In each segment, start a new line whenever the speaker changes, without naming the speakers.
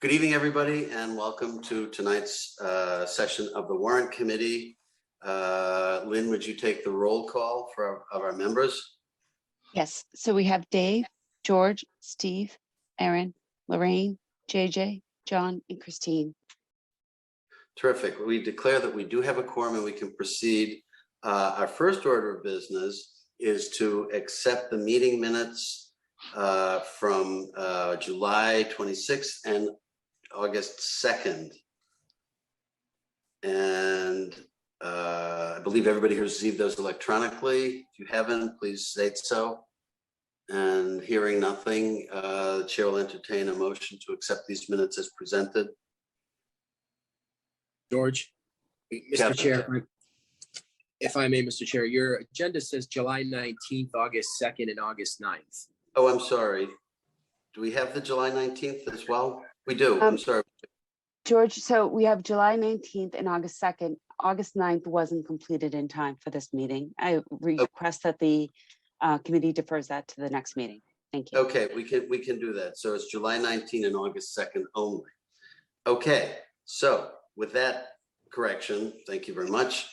Good evening, everybody, and welcome to tonight's session of the Warrant Committee. Lynn, would you take the roll call for our members?
Yes, so we have Dave, George, Steve, Erin, Lorraine, JJ, John, and Christine.
Terrific. We declare that we do have a quorum and we can proceed. Our first order of business is to accept the meeting minutes from July 26th and August 2nd. And I believe everybody has received those electronically. If you haven't, please state so. And hearing nothing, the chair will entertain a motion to accept these minutes as presented.
George, Mr. Chair, if I may, Mr. Chair, your agenda says July 19th, August 2nd, and August 9th.
Oh, I'm sorry. Do we have the July 19th as well? We do. I'm sorry.
George, so we have July 19th and August 2nd. August 9th wasn't completed in time for this meeting. I request that the committee defers that to the next meeting. Thank you.
Okay, we can do that. So it's July 19th and August 2nd only. Okay, so with that correction, thank you very much.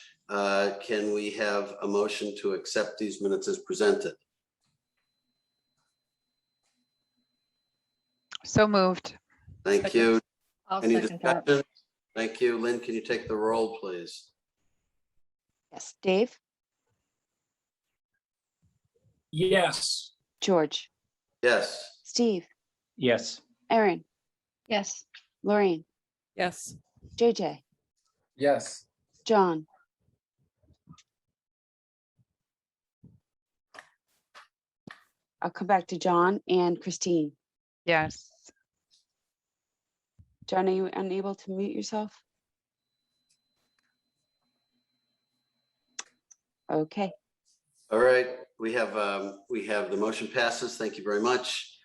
Can we have a motion to accept these minutes as presented?
So moved.
Thank you.
I'll
Any
second that.
discussion? Thank you. Lynn, can you take the roll, please?
Yes, Dave,
Yes.
George,
Yes.
Steve,
Yes.
Erin,
Yes.
Lorraine,
Yes.
JJ,
Yes.
John. I'll come back to John and Christine.
Yes.
John, are you unable to mute yourself? Okay.
All right. We have the motion passes. Thank you very much.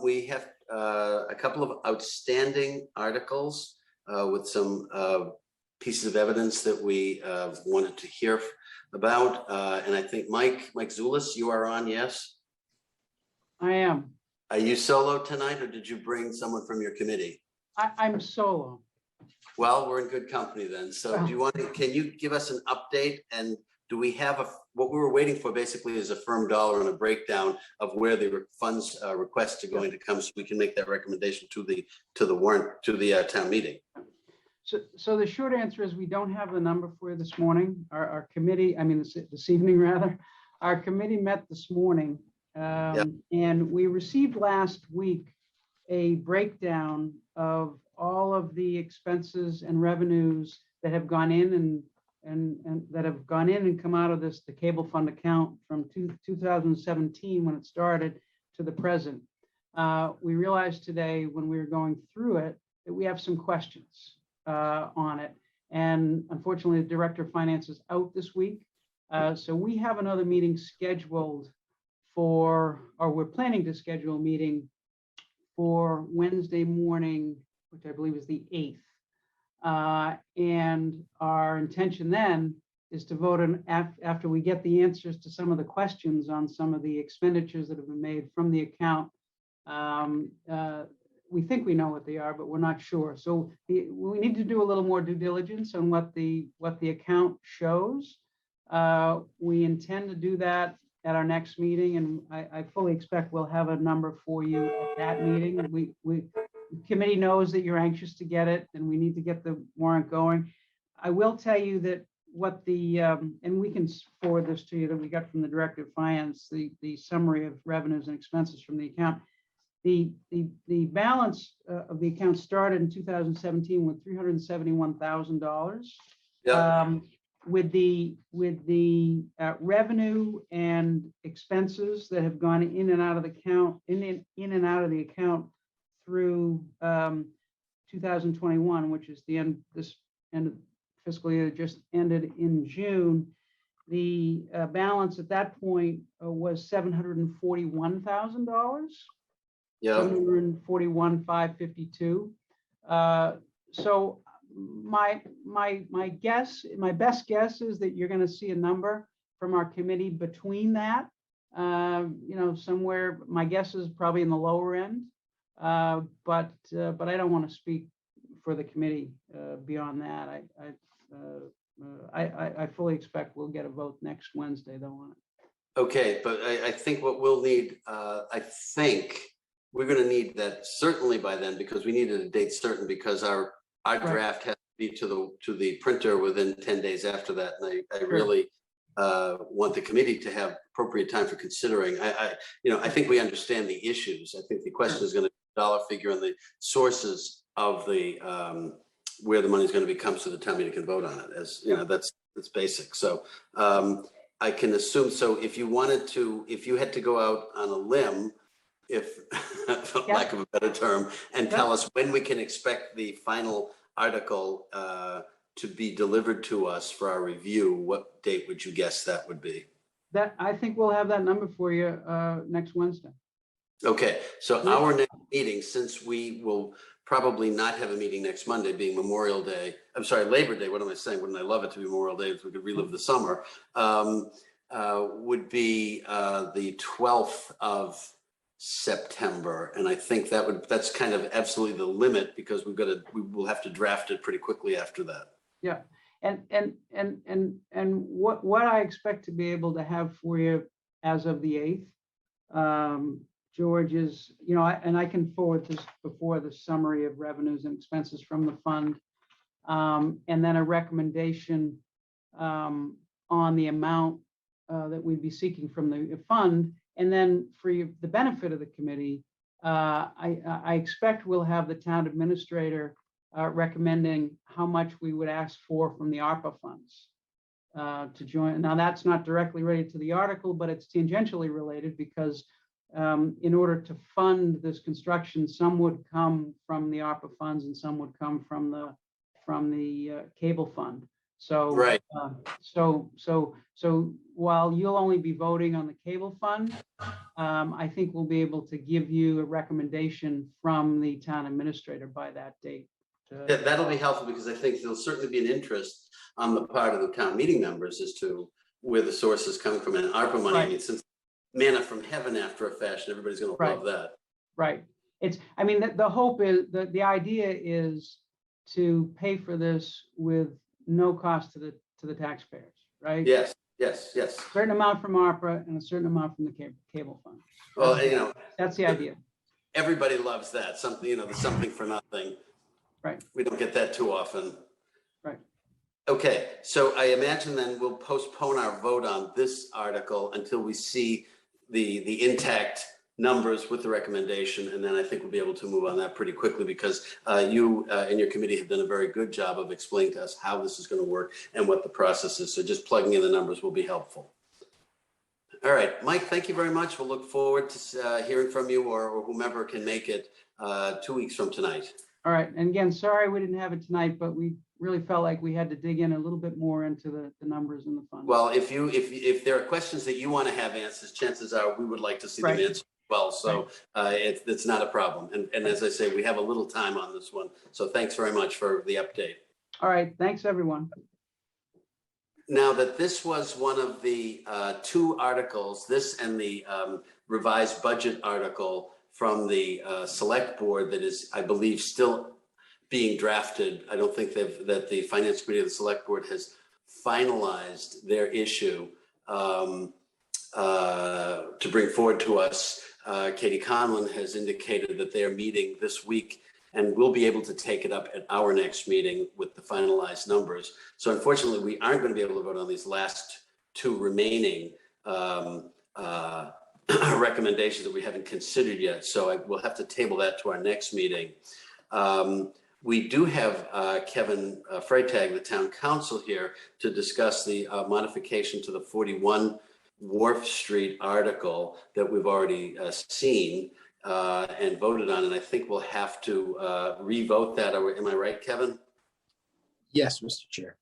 We have a couple of outstanding articles with some pieces of evidence that we wanted to hear about. And I think Mike Zulis, you are on, yes?
I am.
Are you solo tonight or did you bring someone from your committee?
I'm solo.
Well, we're in good company then. So do you want to, can you give us an update? And do we have what we were waiting for basically is a firm dollar and a breakdown of where the funds requests are going to come so we can make that recommendation to the warrant, to the town meeting?
So the short answer is we don't have the number for you this morning. Our committee, I mean, this evening rather, our committee met this morning and we received last week a breakdown of all of the expenses and revenues that have gone in and that have gone in and come out of the cable fund account from 2017 when it started to the present. We realized today when we were going through it that we have some questions on it. And unfortunately, the director of finance is out this week. So we have another meeting scheduled or we're planning to schedule a meeting for Wednesday morning, which I believe is the 8th. And our intention then is to vote on after we get the answers to some of the questions on some of the expenditures that have been made from the account. We think we know what they are, but we're not sure. So we need to do a little more due diligence on what the account shows. We intend to do that at our next meeting, and I fully expect we'll have a number for you at that meeting. The committee knows that you're anxious to get it, and we need to get the warrant going. I will tell you that what and we can forward this to you, that we got from the director of finance, the summary of revenues and expenses from the account. the balance of the account started in 2017 with $371,000.
Yeah,
With the revenue and expenses that have gone in and out of the account, in and out of the account through 2021, which is the end of fiscal year that just ended in June, the balance at that point was $741,000.
yeah.
741,552. So my best guess is that you're going to see a number from our committee between that. Somewhere, my guess is probably in the lower end. But I don't want to speak for the committee beyond that. I fully expect we'll get a vote next Wednesday though on it.
Okay, but I think what we'll need, I think we're going to need that certainly by then, because we needed a date certain, because our draft has to be to the printer within 10 days after that. And I really want the committee to have appropriate time for considering. I think we understand the issues. I think the question is going to be dollar figure and the sources of the where the money is going to be comes to the town meeting can vote on it. As you know, that's basic. So I can assume. So if you had to go out on a limb, for lack of a better term, and tell us when we can expect the final article to be delivered to us for our review, what date would you guess that would be?
That I think we'll have that number for you next Wednesday.
Okay, so our next meeting, since we will probably not have a meeting next Monday, being Memorial Day, I'm sorry, Labor Day, what am I saying? Wouldn't I love it to be Memorial Day if we could relive the summer, would be the 12th of September. And I think that's kind of absolutely the limit, because we will have to draft it pretty quickly after that.
Yeah, and what I expect to be able to have for you as of the 8th, George, is, and I can forward this before the summary of revenues and expenses from the fund, and then a recommendation on the amount that we'd be seeking from the fund. And then for the benefit of the committee, I expect we'll have the town administrator recommending how much we would ask for from the ARPA funds to join. Now, that's not directly related to the article, but it's tangentially related, because in order to fund this construction, some would come from the ARPA funds and some would come from the cable fund. So,
right.
So while you'll only be voting on the cable fund, I think we'll be able to give you a recommendation from the town administrator by that date.
Yeah, that'll be helpful, because I think there'll certainly be an interest on the part of the town meeting members as to where the source is coming from. And ARPA money, I mean, since manna from heaven after a fashion, everybody's going to love that.
Right. The hope is, the idea is to pay for this with no cost to the taxpayers, right?
Yes.
A certain amount from ARPA and a certain amount from the cable fund.
Well,
that's the idea.
Everybody loves that. Something, the something for nothing.
Right.
We don't get that too often.
Right.
Okay, so I imagine then we'll postpone our vote on this article until we see the intact numbers with the recommendation, and then I think we'll be able to move on that pretty quickly, because you and your committee have done a very good job of explaining to us how this is going to work and what the process is. So just plugging in the numbers will be helpful. All right, Mike, thank you very much. We'll look forward to hearing from you, or whomever can make it 2 weeks from tonight.
All right, and again, sorry we didn't have it tonight, but we really felt like we had to dig in a little bit more into the numbers in the fund.
Well, if there are questions that you want to have answers, chances are we would like to see them answered. Well, so it's not a problem. And as I say, we have a little time on this one. So thanks very much for the update.
All right. Thanks, everyone.
Now that this was one of the two articles, this and the revised budget article from the select board that is, I believe, still being drafted. I don't think that the finance committee of the select board has finalized their issue to bring forward to us. Katie Conlon has indicated that they are meeting this week, and we'll be able to take it up at our next meeting with the finalized numbers. So unfortunately, we aren't going to be able to vote on these last two remaining recommendations that we haven't considered yet. So we'll have to table that to our next meeting. We do have Kevin Freytag, the town council, here to discuss the modification to the 41 Wharf Street article that we've already seen and voted on. And I think we'll have to re-vote that. Am I right, Kevin?
Yes, Mr. Chair.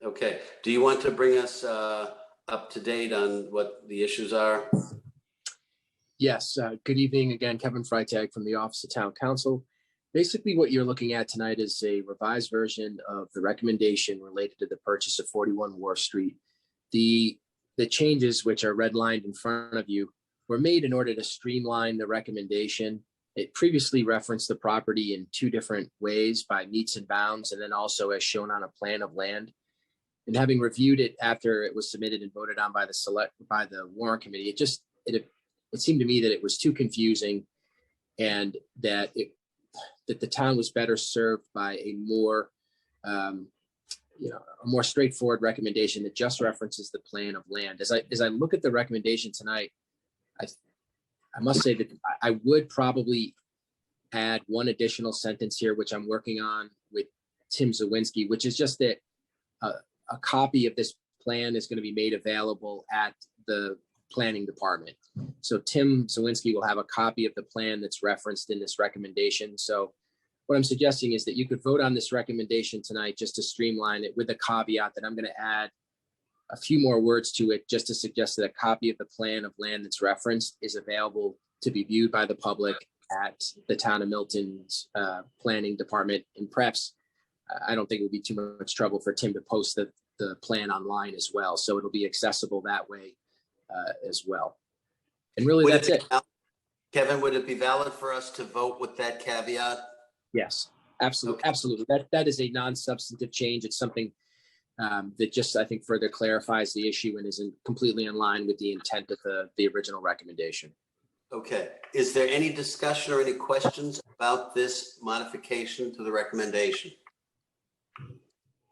Okay. Do you want to bring us up to date on what the issues are?
Yes, good evening again, Kevin Freitag from the Office of Town Council. Basically, what you're looking at tonight is a revised version of the recommendation related to the purchase of 41 Wharf Street. The changes, which are redlined in front of you, were made in order to streamline the recommendation. It previously referenced the property in two different ways, by meets and bounds, and then also as shown on a plan of land. And having reviewed it after it was submitted and voted on by the Warrant Committee, it seemed to me that it was too confusing, and that the town was better served by a more a more straightforward recommendation that just references the plan of land. As I look at the recommendation tonight, I must say that I would probably add one additional sentence here, which I'm working on with Tim Zawinski, which is just that a copy of this plan is going to be made available at the planning department. So Tim Zawinski will have a copy of the plan that's referenced in this recommendation. So what I'm suggesting is that you could vote on this recommendation tonight just to streamline it, with a caveat that I'm going to add a few more words to it, just to suggest that a copy of the plan of land that's referenced is available to be viewed by the public at the town of Milton's planning department. And perhaps, I don't think it would be too much trouble for Tim to post the plan online as well. So it'll be accessible that way as well. And really, that's it.
Kevin, would it be valid for us to vote with that caveat?
Yes, absolutely.
Okay.
Absolutely. That is a non-substantive change. It's something that just, I think, further clarifies the issue and isn't completely in line with the intent of the original recommendation.
Okay. Is there any discussion or any questions about this modification to the recommendation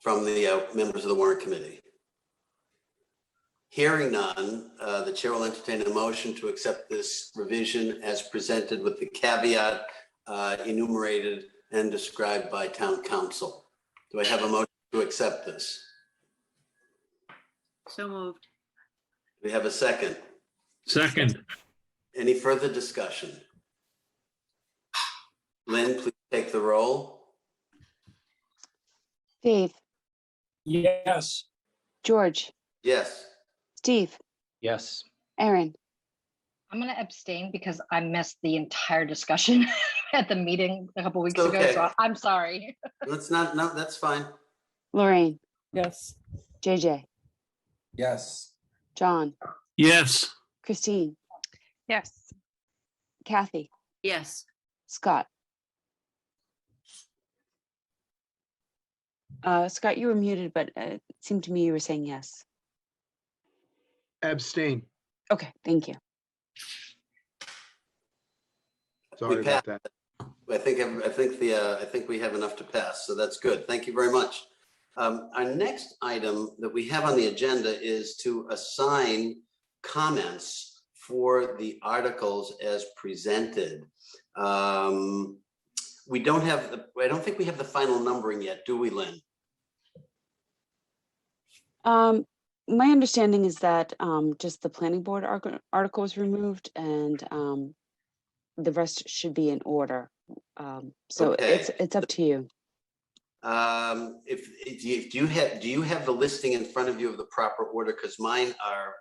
from the members of the Warrant Committee? Hearing none, the chair will entertain a motion to accept this revision as presented with the caveat enumerated and described by town council. Do I have a motion to accept this?
So moved.
Do we have a second?
Second.
Any further discussion? Lynn, please take the roll.
Dave,
Yes.
George,
Yes.
Steve,
Yes.
Aaron.
I'm going to abstain because I missed the entire discussion at the meeting a couple weeks
Okay.
ago. So I'm sorry.
Let's not, no, that's fine.
Lorraine,
Yes.
JJ,
Yes.
John,
Yes.
Christine,
Yes.
Kathy,
Yes.
Scott. Scott, you were muted, but it seemed to me you were saying yes.
Abstain.
Okay, thank you.
Sorry
We
about that.
I think we have enough to pass, so that's good. Thank you very much. Our next item that we have on the agenda is to assign comments for the articles as presented. We don't have, I don't think we have the final numbering yet, do we, Lynn?
My understanding is that just the planning board article was removed, and the rest should be in order. So
Okay.
it's up to you.
Do you have the listing in front of you of the proper order? Because mine are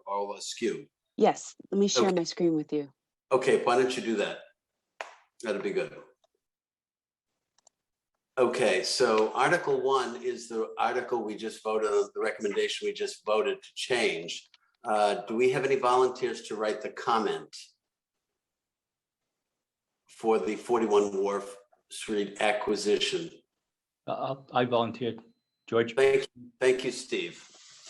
all askew.
Yes, let me share
Okay.
my screen with you.
Okay, why don't you do that? That'd be good. Okay, so Article 1 is the article we just voted on, the recommendation we just voted to change. Do we have any volunteers to write the comment for the 41 Wharf Street acquisition?
I volunteered. George,
Thank you, Steve.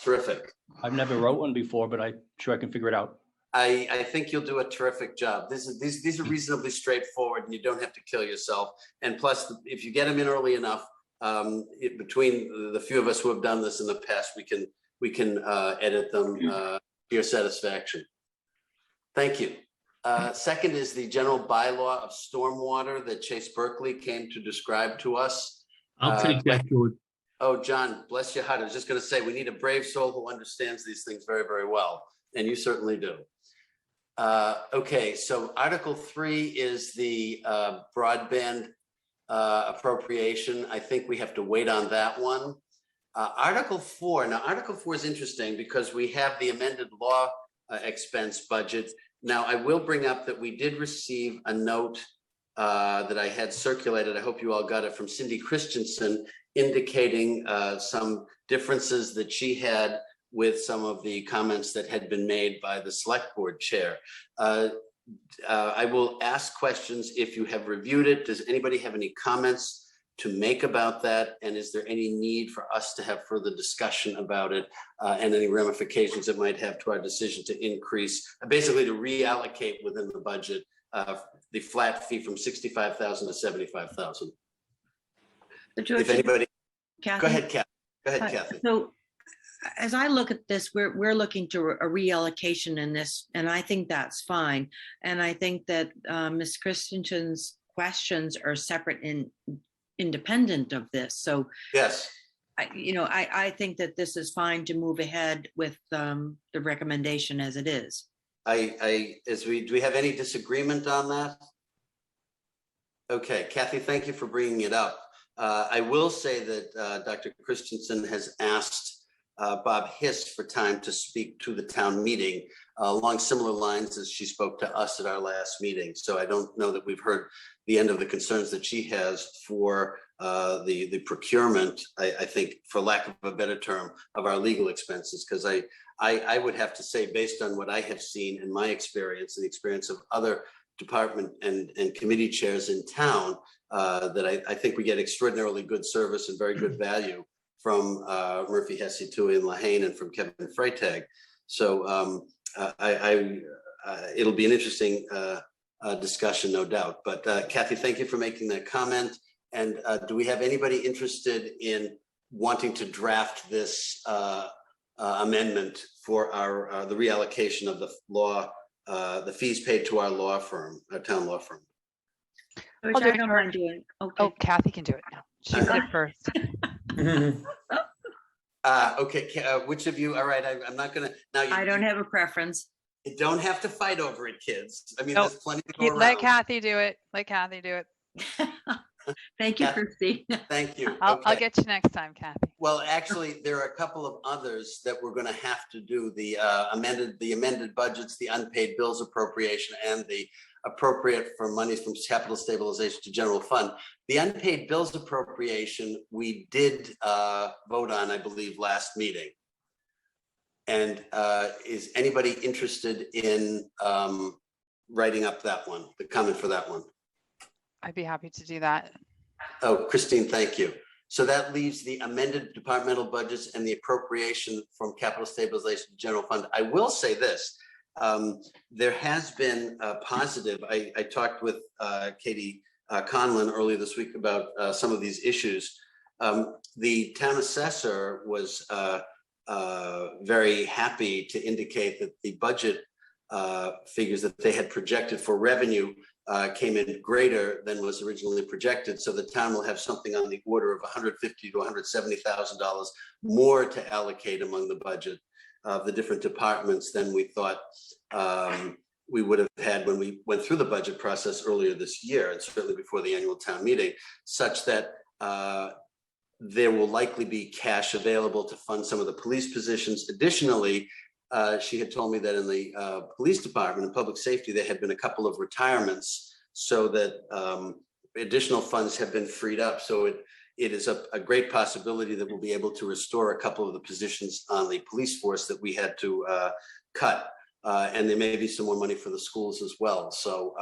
Terrific.
I've never wrote one before, but I'm sure I can figure it out.
I think you'll do a terrific job. These are reasonably straightforward, and you don't have to kill yourself. And plus, if you get them in early enough, between the few of us who have done this in the past, we can edit them to your satisfaction. Thank you. Second is the general bylaw of stormwater that Chase Berkeley came to describe to us.
I'll take that, George.
Oh, John, bless your heart. I was just going to say, we need a brave soul who understands these things very, very well. And you certainly do. Okay, so Article 3 is the broadband appropriation. I think we have to wait on that one. Article 4, now Article 4 is interesting because we have the amended law expense budget. Now, I will bring up that we did receive a note that I had circulated. I hope you all got it from Cindy Christensen, indicating some differences that she had with some of the comments that had been made by the select board chair. I will ask questions if you have reviewed it. Does anybody have any comments to make about that? And is there any need for us to have further discussion about it and any ramifications it might have to our decision to increase, basically to reallocate within the budget, the flat fee from 65,000 to 75,000? If anybody,
Kathy?
go ahead, Kathy. Go ahead, Kathy.
So as I look at this, we're looking to a reallocation in this, and I think that's fine. And I think that Ms. Christensen's questions are separate and independent of this. So
Yes.
I think that this is fine to move ahead with the recommendation as it is.
Do we have any disagreement on that? Okay, Kathy, thank you for bringing it up. I will say that Dr. Christensen has asked Bob Hiss for time to speak to the town meeting along similar lines as she spoke to us at our last meeting. So I don't know that we've heard the end of the concerns that she has for the procurement, I think, for lack of a better term, of our legal expenses, because I would have to say, based on what I have seen in my experience and the experience of other department and committee chairs in town, that I think we get extraordinarily good service and very good value from Murphy, Hesse, Tui, and Lahane, and from Kevin Freytag. So it'll be an interesting discussion, no doubt. But Kathy, thank you for making that comment. And do we have anybody interested in wanting to draft this amendment for our the reallocation of the law, the fees paid to our law firm, our town law firm?
Which
I'll do
I
it
don't
for-
mind doing. Okay.
Oh, Kathy can do it now. She did it first.
Okay, which of you? All right, I'm not gonna now.
I don't have a preference.
You don't have to fight over it, kids. I mean,
Nope.
there's plenty to go around.
Let Kathy do it. Let Kathy do it.
Thank you,
Kathy.
Christy.
Thank you.
I'll
Okay.
get you next time, Kathy.
Well, actually, there are a couple of others that we're going to have to do: the amended budgets, the unpaid bills appropriation, and the appropriate for monies from capital stabilization to general fund. The unpaid bills appropriation we did vote on, I believe, last meeting. And is anybody interested in writing up that one, the comment for that one?
I'd be happy to do that.
Oh, Christine, thank you. So that leaves the amended departmental budgets and the appropriation from capital stabilization to general fund. I will say this, there has been a positive. I talked with Katie Conlon earlier this week about some of these issues. The town assessor was very happy to indicate that the budget figures that they had projected for revenue came in greater than was originally projected. So the town will have something on the order of $150,000 to $170,000 more to allocate among the budget of the different departments than we thought we would have had when we went through the budget process earlier this year, and certainly before the annual town meeting, such that there will likely be cash available to fund some of the police positions. Additionally, she had told me that in the police department and public safety, there had been a couple of retirements, so that additional funds have been freed up. So it is a great possibility that we'll be able to restore a couple of the positions on the police force that we had to cut. And there may be some more money for the schools as well. So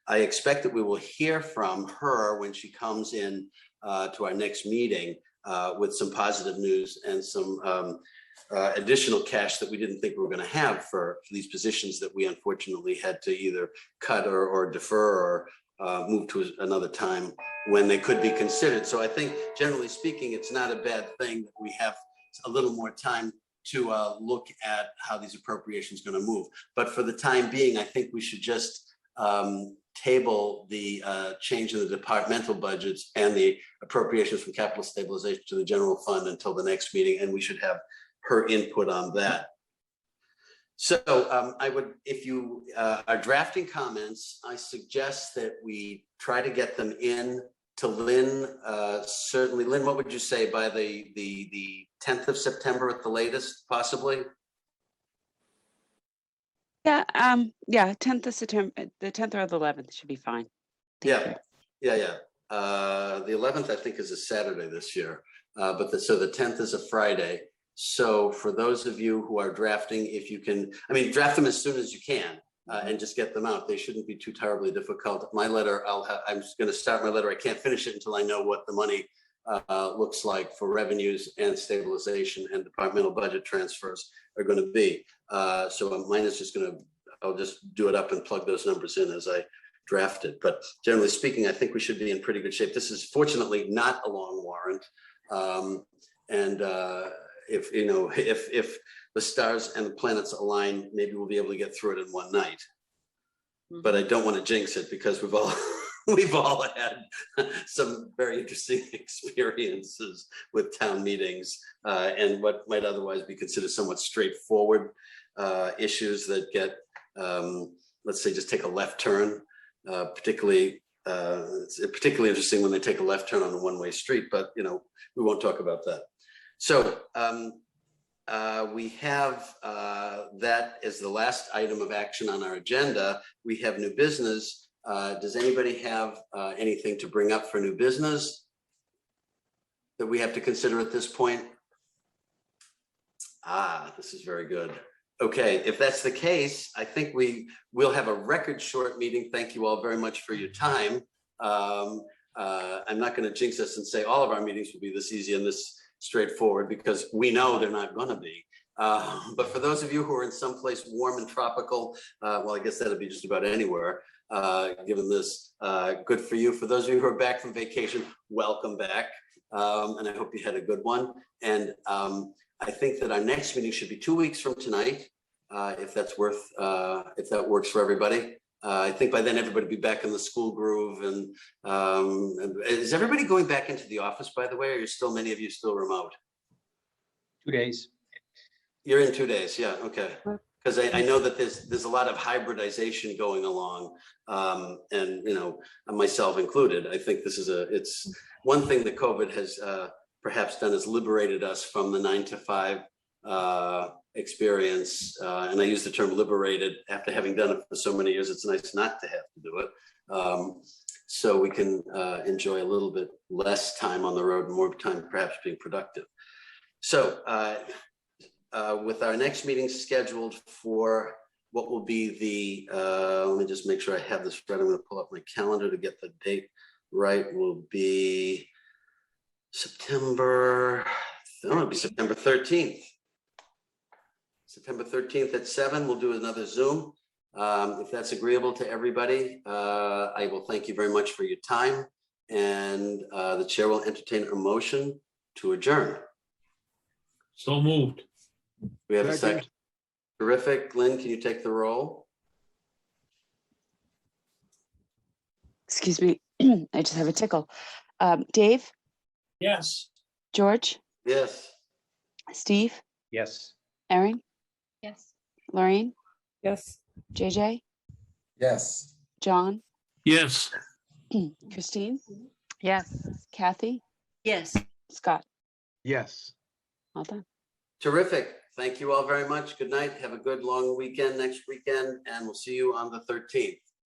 I expect that we will hear from her when she comes in to our next meeting with some positive news and some additional cash that we didn't think we were going to have for these positions that we unfortunately had to either cut or defer or move to another time when they could be considered. So I think, generally speaking, it's not a bad thing that we have a little more time to look at how these appropriations going to move. But for the time being, I think we should just table the change in the departmental budgets and the appropriations from capital stabilization to the general fund until the next meeting, and we should have her input on that. So I would, if you are drafting comments, I suggest that we try to get them in to Lynn. Certainly, Lynn, what would you say by the 10th of September at the latest, possibly?
Yeah, 10th of September, the 10th or the 11th should be fine. Thank you.
Yeah. The 11th, I think, is a Saturday this year, but so the 10th is a Friday. So for those of you who are drafting, if you can, draft them as soon as you can and just get them out. They shouldn't be too terribly difficult. My letter, I'm just going to start my letter. I can't finish it until I know what the money looks like for revenues and stabilization and departmental budget transfers are going to be. So mine is just I'll just do it up and plug those numbers in as I draft it. But generally speaking, I think we should be in pretty good shape. This is fortunately not a long warrant. If the stars and the planets align, maybe we'll be able to get through it in one night. But I don't want to jinx it because we've all had some very interesting experiences with town meetings and what might otherwise be considered somewhat straightforward issues that get, let's say, just take a left turn. It's particularly interesting when they take a left turn on a one-way street, but we won't talk about that. So we have that as the last item of action on our agenda. We have new business. Does anybody have anything to bring up for new business that we have to consider at this point? This is very good. Okay, if that's the case, I think we will have a record short meeting. Thank you all very much for your time. I'm not going to jinx us and say all of our meetings will be this easy and this straightforward because we know they're not going to be. But for those of you who are in someplace warm and tropical, well, I guess that'll be just about anywhere, given this, good for you. For those of you who are back from vacation, welcome back. And I hope you had a good one. And I think that our next meeting should be 2 weeks from tonight, if that works for everybody. I think by then everybody will be back in the school groove. And is everybody going back into the office, by the way, or are many of you still remote?
2 days.
You're in 2 days, yeah, okay. Because I know that there's a lot of hybridization going along, and myself included. I think it's one thing that COVID has perhaps done is liberated us from the 9 to 5 experience, and I use the term liberated after having done it for so many years. It's nice not to have to do it, so we can enjoy a little bit less time on the road and more time perhaps being productive. So with our next meeting scheduled for what will be the, let me just make sure I have this right. I'm going to pull up my calendar to get the date right. Will be September 13th. September 13th at 7, we'll do another Zoom. If that's agreeable to everybody, I will thank you very much for your time, and the chair will entertain a motion to adjourn.
So moved.
We have a second. Terrific. Lynn, can you take the roll?
Excuse me, I just have a tickle. Dave,
Yes.
George,
Yes.
Steve,
Yes.
Erin,
Yes.
Lorraine,
Yes.
JJ,
Yes.
John,
Yes.
Christine,
Yes.
Kathy,
Yes.
Scott.
Yes.
All done.
Terrific. Thank you all very much. Good night. Have a good long weekend next weekend, and we'll see you on the 13th.